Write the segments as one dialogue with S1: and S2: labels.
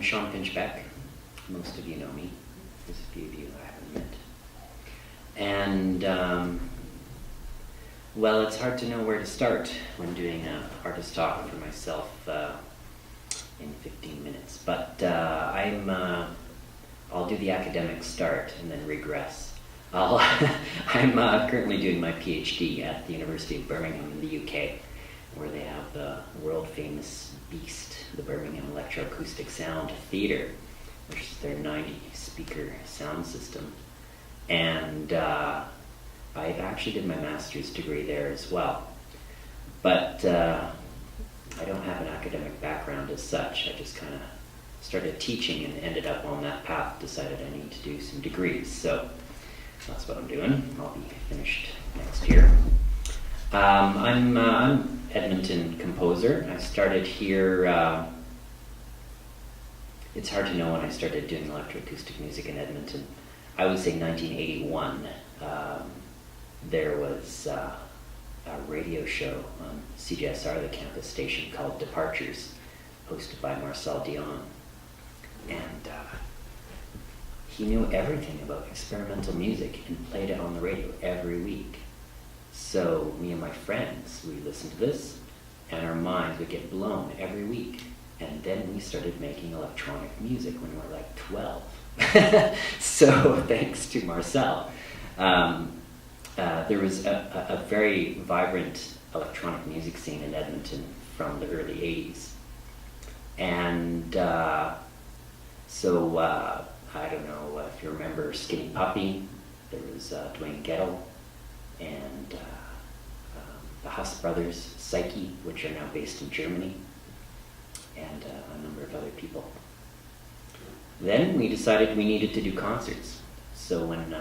S1: I'm Shawn Pinchbeck. Most of you know me. There's a few of you I haven't met. And, well, it's hard to know where to start when doing an artist talk for myself in 15 minutes. But I'll do the academic start and then regress. I'm currently doing my PhD at the University of Birmingham in the UK, where they have the world-famous beast, the Birmingham Electroacoustic Sound Theatre, which is their 90-speaker sound system. And I actually did my master's degree there as well. But I don't have an academic background as such. I just kind of started teaching and ended up on that path, decided I need to do some degrees. So that's what I'm doing. I'll be finished next year. I'm Edmonton composer. I started here, it's hard to know when I started doing electroacoustic music in Edmonton. I would say 1981. There was a radio show on CJSR, the campus station, called Departures, hosted by Marcel Dion. And he knew everything about experimental music and played it on the radio every week. So me and my friends, we listened to this, and our minds would get blown every week. And then we started making electronic music when we were like 12. So thanks to Marcel. There was a very vibrant electronic music scene in Edmonton from the early 80s. And so I don't know if you remember Skinny Puppy. There was Dwayne Gettle and the Huss Brothers, Psyche, which are now based in Germany, and a number of other people. Then we decided we needed to do concerts. So when,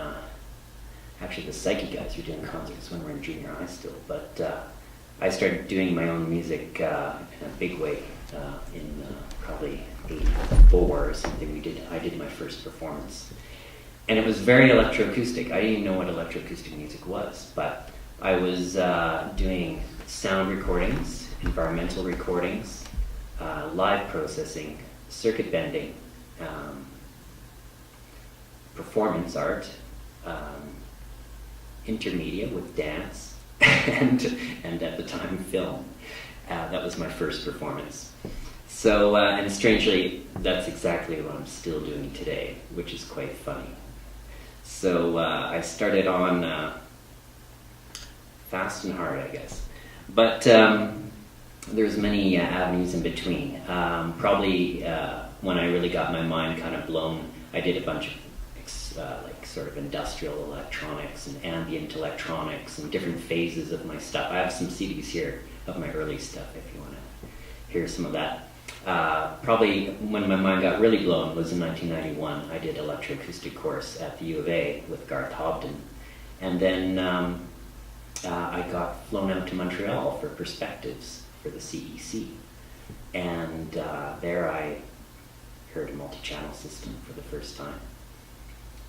S1: actually the Psyche guys were doing concerts when we were in junior high still, but I started doing my own music in a big way in probably 84 or something. I did my first performance. And it was very electroacoustic. I didn't even know what electroacoustic music was, but I was doing sound recordings, environmental recordings, live processing, circuit bending, performance art, intermedia with dance, and at the time film. That was my first performance. So, and strangely, that's exactly what I'm still doing today, which is quite funny. So I started on fast and hard, I guess. But there's many avenues in between. Probably when I really got my mind kind of blown, I did a bunch of like sort of industrial electronics and ambient electronics and different phases of my stuff. I have some CDs here of my early stuff if you want to hear some of that. Probably when my mind got really blown was in 1991. I did electroacoustic course at the U of A with Garth Hobden. And then I got flown out to Montreal for Perspectives for the CEC. And there I heard a multi-channel system for the first time.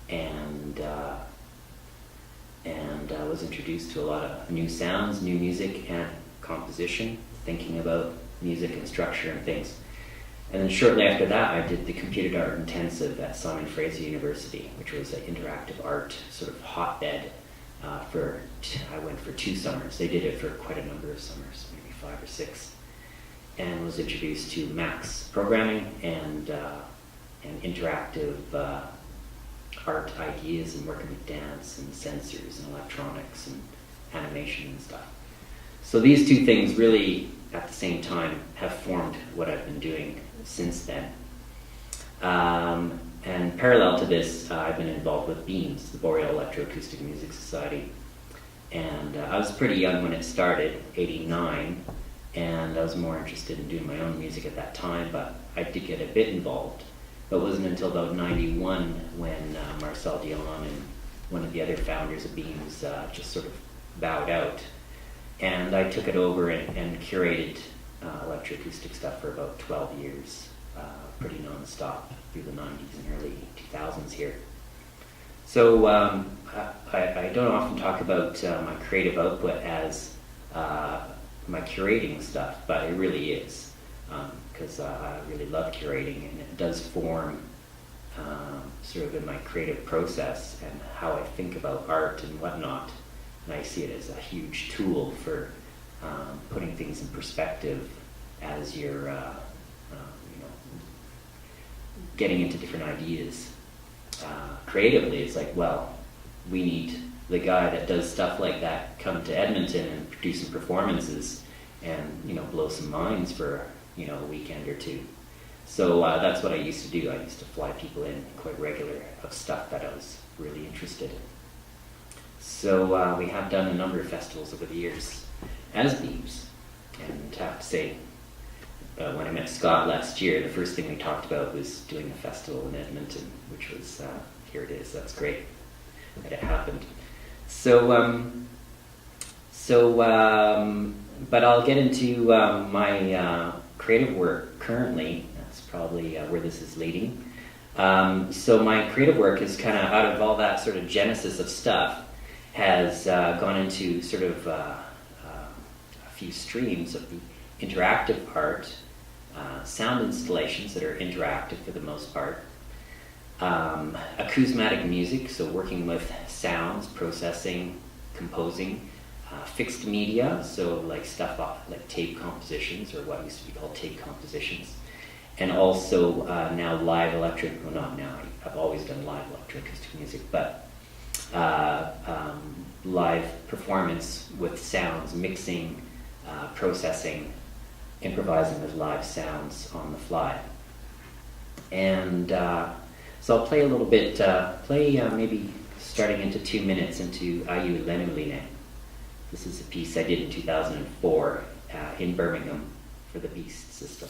S1: And I was introduced to a lot of new sounds, new music and composition, thinking about music and structure and things. And then shortly after that, I did the computer art intensive at Simon Fraser University, which was an interactive art sort of hotbed. I went for 2 summers. They did it for quite a number of summers, maybe 5 or 6, and was introduced to Max programming and interactive art ideas and working with dance and sensors and electronics and animation and stuff. So these 2 things really, at the same time, have formed what I've been doing since then. And parallel to this, I've been involved with BEAMS, the Boreal Electroacoustic Music Society. And I was pretty young when it started, 89, and I was more interested in doing my own music at that time, but I did get a bit involved. But it wasn't until about 91 when Marcel Dion and one of the other founders of BEAMS just sort of bowed out. And I took it over and curated electroacoustic stuff for about 12 years, pretty non-stop through the 90s and early 2000s here. So I don't often talk about my creative output as my curating stuff, but it really is. because I really love curating, and it does form sort of in my creative process and how I think about art and whatnot. And I see it as a huge tool for putting things in perspective as you're getting into different ideas. Creatively, it's like, well, we need the guy that does stuff like that come to Edmonton and produce some performances and blow some minds for a weekend or two. So that's what I used to do. I used to fly people in quite regular of stuff that I was really interested in. So we have done a number of festivals over the years as Beams, and I have to say, when I met Scott last year, the first thing we talked about was doing a festival in Edmonton, which was, here it is. That's great that it happened. But I'll get into my creative work currently. That's probably where this is leading. So my creative work is kind of out of all that sort of genesis of stuff, has gone into sort of a few streams of the interactive art, sound installations that are interactive for the most part, acousmatic music, so working with sounds, processing, composing, fixed media, so like stuff off like tape compositions, or what used to be called tape compositions, and also now live not now, I've always done live electroacoustic music, but live performance with sounds, mixing, processing, improvising with live sounds on the fly. And so I'll play a little bit, maybe starting into 2 minutes into Ayulenuline. This is a piece I did in 2004 in Birmingham for the Beast system.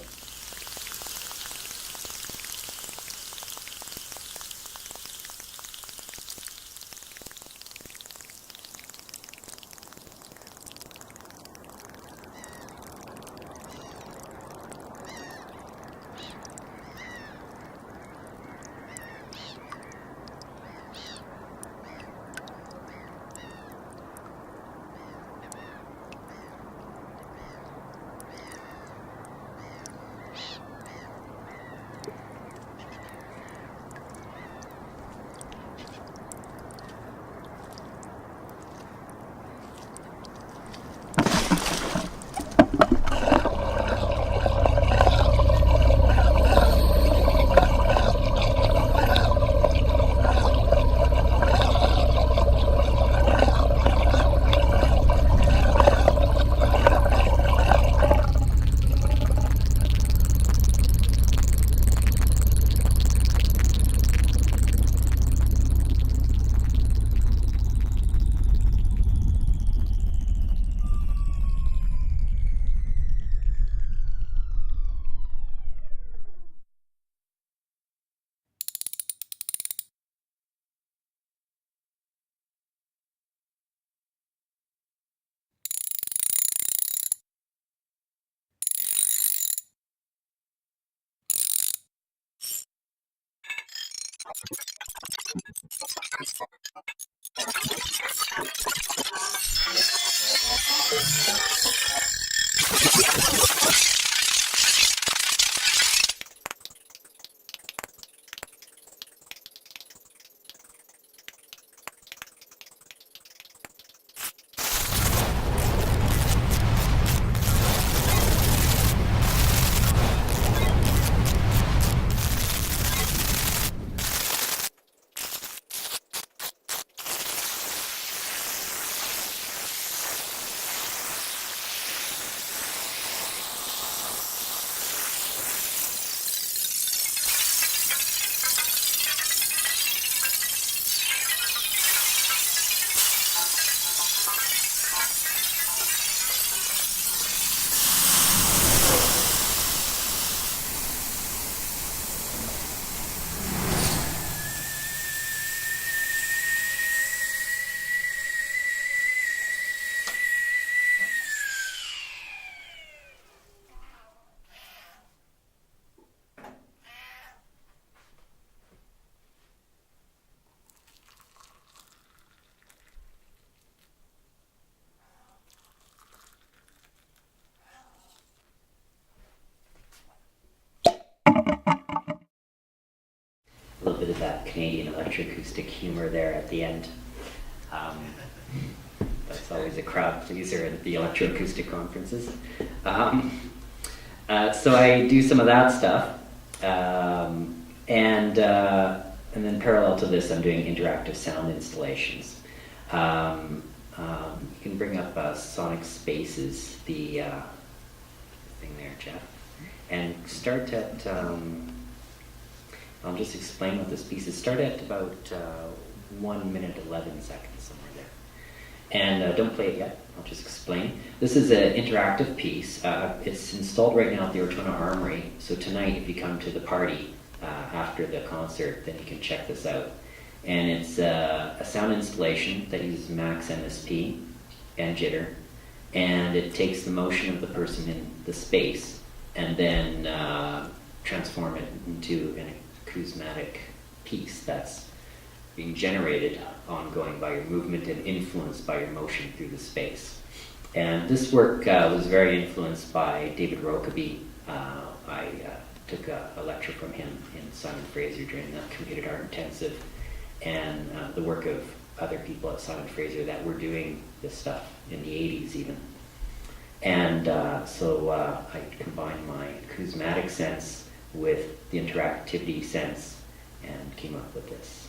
S1: did that Canadian Electroacoustic humor there at the end. That's always a crowd pleaser at the electroacoustic conferences. So I do some of that stuff, and then parallel to this, I'm doing interactive sound installations. You can bring up Sonic Spaces, the thing there, Jeff, and start at. I'll just explain what this piece is. Start at about 1 minute 11 seconds, somewhere there. And don't play it yet, I'll just explain. This is an interactive piece. It's installed right now at the Ortona Armory, so tonight if you come to the party after the concert, then you can check this out. And it's a sound installation that uses max MSP and jitter, and it takes the motion of the person in the space and then transform it into an acousmatic piece that's being generated ongoing by your movement and influenced by your motion through the space. And this work was very influenced by David Rokeby. I took a lecture from him in Simon Fraser during the Computed Art Intensive, and the work of other people at Simon Fraser that were doing this stuff in the 80s even. And so I combined my acousmatic sense with the interactivity sense and came up with this.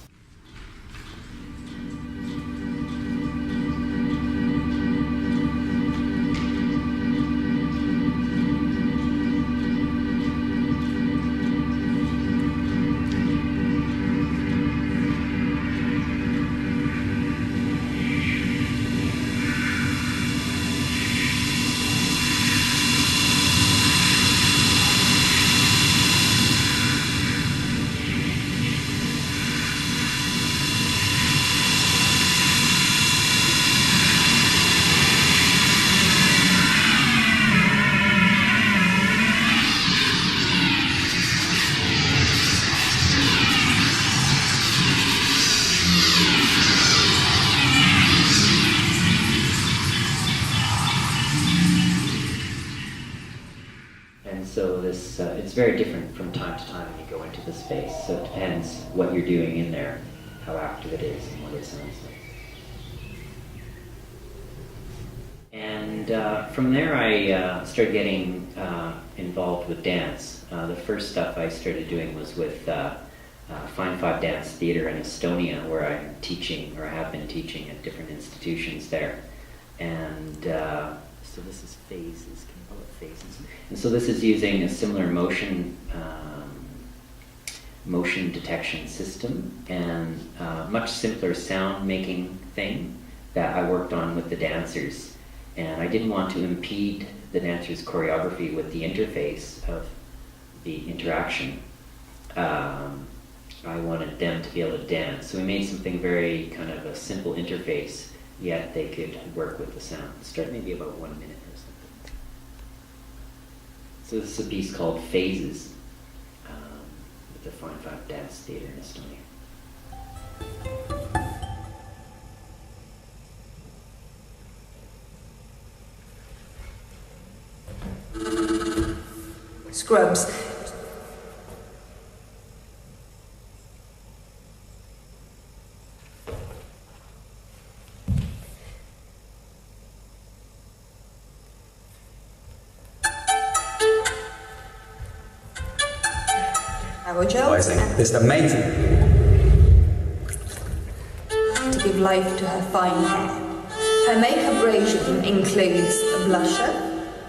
S1: So this, it's very different from time to time when you go into the space. So it depends what you're doing in there, how active it is, and what it sounds like. And from there I started getting involved with dance. The first stuff I started doing was with Fine Five Dance Theatre in Estonia, where I'm teaching, or have been teaching at different institutions there. And so this is phases, can you call it phases? And so this is using a similar motion detection system and much simpler sound making thing that I worked on with the dancers. And I didn't want to impede the dancers' choreography with the interface of the interaction. I wanted them to be able to dance. So we made something very kind of a simple interface, yet they could work with the sound. Start maybe about 1 minute or something. So this is a piece called Phases with the Fine Five Dance Theatre in Estonia.
S2: Scrubs.
S3: It's amazing.
S2: To give life to her fine hair. Her makeup regime includes a blusher,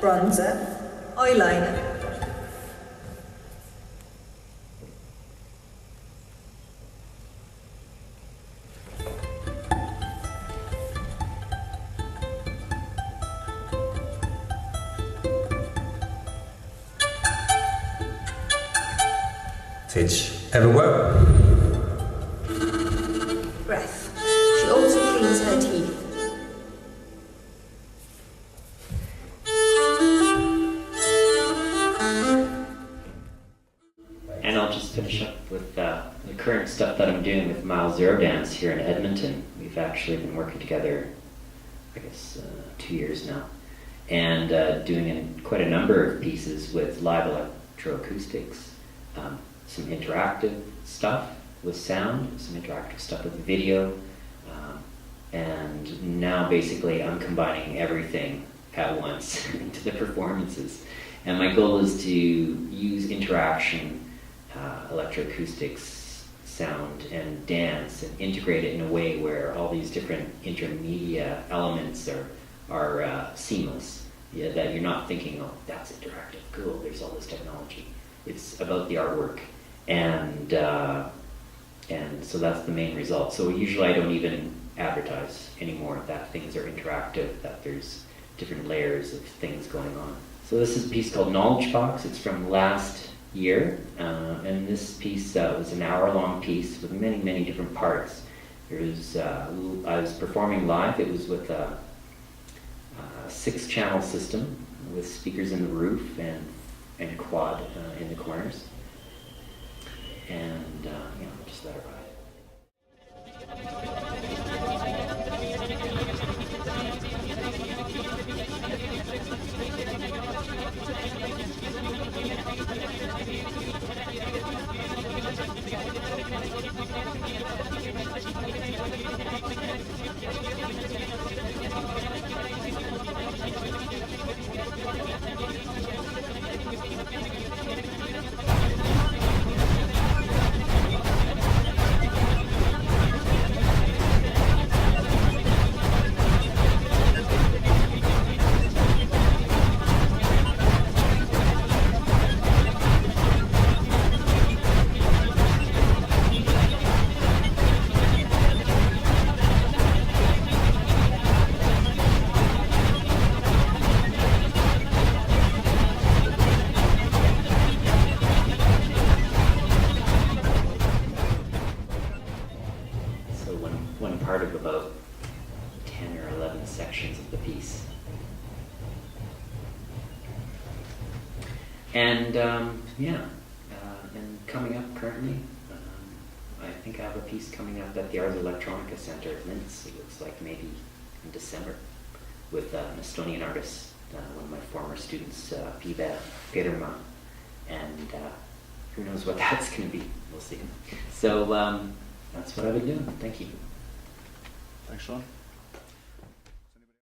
S2: bronzer, eyeliner.
S3: Teach everywhere.
S2: Breath. She also cleans her teeth.
S1: And I'll just finish up with the current stuff that I'm doing with Miles Zero Dance here in Edmonton. We've actually been working together, I guess, 2 years now, and doing quite a number of pieces with live electroacoustics, some interactive stuff, with sound, some interactive stuff with video, and now basically I'm combining everything at once into the performances. And my goal is to use interaction, electroacoustics, sound, and dance, and integrate it in a way where all these different intermedia elements are seamless. Yeah, that you're not thinking, oh, that's interactive, cool, there's all this technology. It's about the artwork. And so that's the main result. So usually I don't even advertise anymore that things are interactive, that there's different layers of things going on. So this is a piece called Knowledge Box. It's from last year, and this piece was an hour-long piece with many, many different parts. I was performing live. It was with a 6-channel system with speakers in the roof and quad in the corners. And just let it ride. One part of about 10 or 11 sections of the piece. And and coming up currently, I think I have a piece coming up at the Ars Electronica Center at Linz. It looks like maybe in December, with an Estonian artist, one of my former students, Pive Firma, and who knows what that's going to be. We'll see. So that's what I've been doing. Thank you.
S4: Thanks, Shawn.